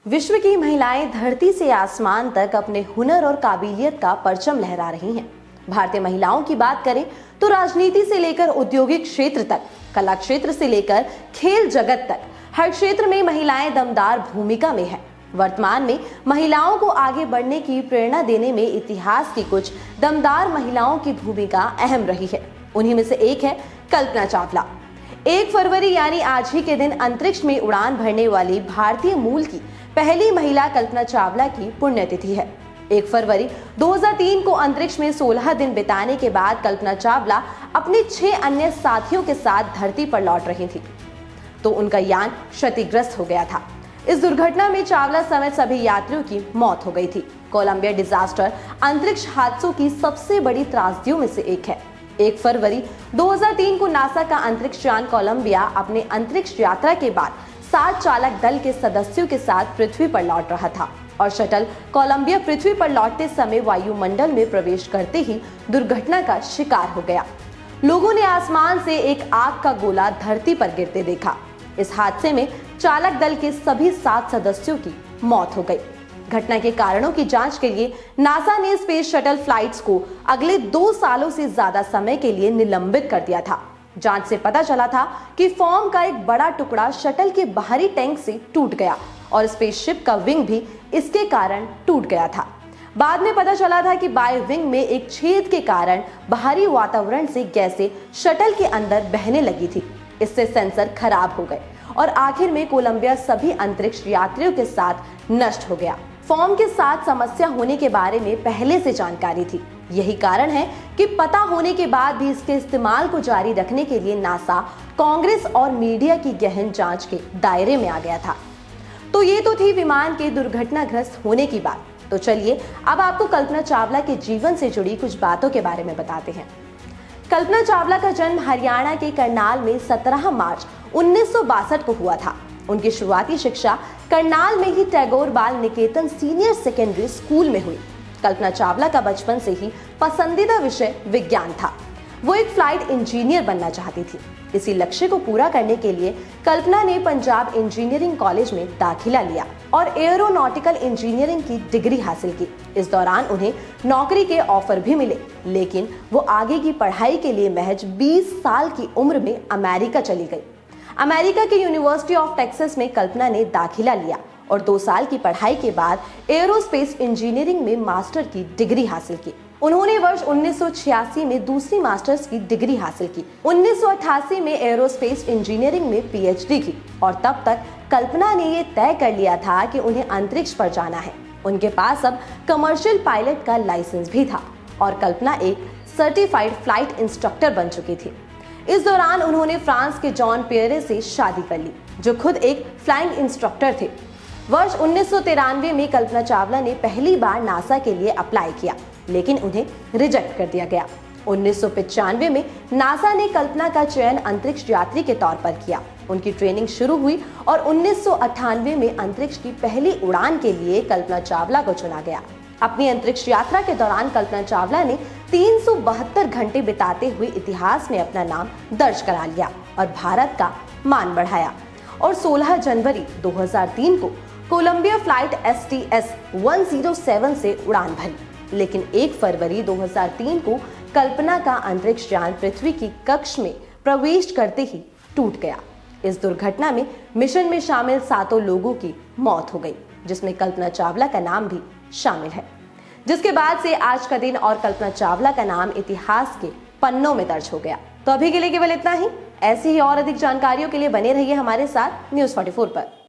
विश्व की महिलाएं धरती से आसमान तक अपने हुनर और काबिलियत का परचम लहरा रही हैं। भारतीय महिलाओं की बात करें तो राजनीति से लेकर औद्योगिक क्षेत्र तक, कला क्षेत्र से लेकर खेल जगत तक, हर क्षेत्र में महिलाएं दमदार भूमिका में हैं। वर्तमान में महिलाओं को आगे बढ़ने की प्रेरणा देने में इतिहास की कुछ दमदार महिलाओं की भूमिका अहम रही है। उन्हीं में से एक है कल्पना चावला। 1 फरवरी यानी आज ही के दिन अंतरिक्ष में उड़ान भरने वाली भारतीय मूल की पहली महिला कल्पना चावला की पुण्यतिथि है। 1 फरवरी 2003 को अंतरिक्ष में 16 दिन बिताने के बाद कल्पना चावला अपने 6 अन्य साथियों के साथ धरती पर लौट रही थी तो उनका यान क्षतिग्रस्त हो गया था। इस दुर्घटना में चावला समेत सभी यात्रियों की मौत हो गई थी। कोलंबिया डिजास्टर अंतरिक्ष हादसों की सबसे बड़ी त्रासदियों में से एक है। 1 फरवरी 2003 को नासा का अंतरिक्ष यान कोलंबिया अपने अंतरिक्ष यात्रा के बाद 7 चालक दल के सदस्यों के साथ पृथ्वी पर लौट रहा था और शटल कोलंबिया पृथ्वी पर लौटते समय वायुमंडल में प्रवेश करते ही दुर्घटना का शिकार हो गया। लोगों ने आसमान से एक आग का गोला धरती पर गिरते देखा। इस हादसे में चालक दल के सभी 7 सदस्यों की मौत हो गई। घटना के कारणों की जांच के लिए नासा ने स्पेस शटल फ्लाइट्स को अगले 2 सालों से ज्यादा समय के लिए निलंबित कर दिया था। जांच से पता चला था कि फोम का एक बड़ा टुकड़ा शटल के बाहरी टैंक से टूट गया और स्पेसशिप का विंग भी इसके कारण टूट गया था। बाद में पता चला था कि बाय विंग में एक छेद के कारण बाहरी वातावरण से गैसें शटल के अंदर बहने लगी थी। इससे सेंसर खराब हो गए और आखिर में कोलंबिया सभी अंतरिक्ष यात्रियों के साथ नष्ट हो गया। फॉर्म के साथ समस्या होने के बारे में पहले से जानकारी थी। यही कारण है कि पता होने के बाद भी इसके इस्तेमाल को जारी रखने के लिए नासा कांग्रेस और मीडिया की गहन जांच के दायरे में आ गया था। तो ये तो थी विमान के दुर्घटनाग्रस्त होने की बात। तो चलिए अब आपको कल्पना चावला के जीवन से जुड़ी कुछ बातों के बारे में बताते हैं। कल्पना चावला का जन्म हरियाणा के करनाल में 17 मार्च 1962 को हुआ था। उनकी शुरुआती शिक्षा करनाल में ही टैगोर बाल निकेतन सीनियर सेकेंडरी स्कूल में हुई। कल्पना चावला का बचपन से ही पसंदीदा विषय विज्ञान था। वो एक फ्लाइट इंजीनियर बनना चाहती थी। इसी लक्ष्य को पूरा करने के लिए कल्पना ने पंजाब इंजीनियरिंग कॉलेज में दाखिला लिया और एरोनॉटिकल इंजीनियरिंग की डिग्री हासिल की। इस दौरान उन्हें नौकरी के ऑफर भी मिले, लेकिन वो आगे की पढ़ाई के लिए महज 20 साल की उम्र में अमेरिका चली गई। अमेरिका के यूनिवर्सिटी ऑफ टेक्सास में कल्पना ने दाखिला लिया और 2 साल की पढ़ाई के बाद एरोस्पेस इंजीनियरिंग में मास्टर की डिग्री हासिल की। उन्होंने वर्ष 1986 में दूसरी मास्टर्स की डिग्री हासिल की। 1988 में एरोस्पेस इंजीनियरिंग में पीएचडी की और तब तक कल्पना ने ये तय कर लिया था कि उन्हें अंतरिक्ष पर जाना है। उनके पास अब कमर्शियल पायलट का लाइसेंस भी था और कल्पना एक सर्टिफाइड फ्लाइट इंस्ट्रक्टर बन चुकी थी। इस दौरान उन्होंने फ्रांस के जॉन पियरे से शादी कर ली, जो खुद एक फ्लाइंग इंस्ट्रक्टर थे। वर्ष 1993 में कल्पना चावला ने पहली बार नासा के लिए अप्लाई किया, लेकिन उन्हें रिजेक्ट कर दिया गया। 1995 में नासा ने कल्पना का चयन अंतरिक्ष यात्री के तौर पर किया। उनकी ट्रेनिंग शुरू हुई और 1998 में अंतरिक्ष की पहली उड़ान के लिए कल्पना चावला को चुना गया। अपनी अंतरिक्ष यात्रा के दौरान कल्पना चावला ने 372 घंटे बिताते हुए इतिहास में अपना नाम दर्ज करा लिया और भारत का मान बढ़ाया और 16 जनवरी 2003 को कोलंबिया फ्लाइट STS-107 से उड़ान भरी। लेकिन 1 फरवरी 2003 को कल्पना का अंतरिक्ष यान पृथ्वी की कक्ष में प्रवेश करते ही टूट गया। इस दुर्घटना में मिशन में शामिल 7 लोगों की मौत हो गई, जिसमें कल्पना चावला का नाम भी शामिल है। जिसके बाद से आज का दिन और कल्पना चावला का नाम इतिहास के पन्नों में दर्ज हो गया। तो अभी के लिए केवल इतना ही। ऐसी ही और अधिक जानकारियों के लिए बने रहिए हमारे साथ न्यूज़ 44 पर।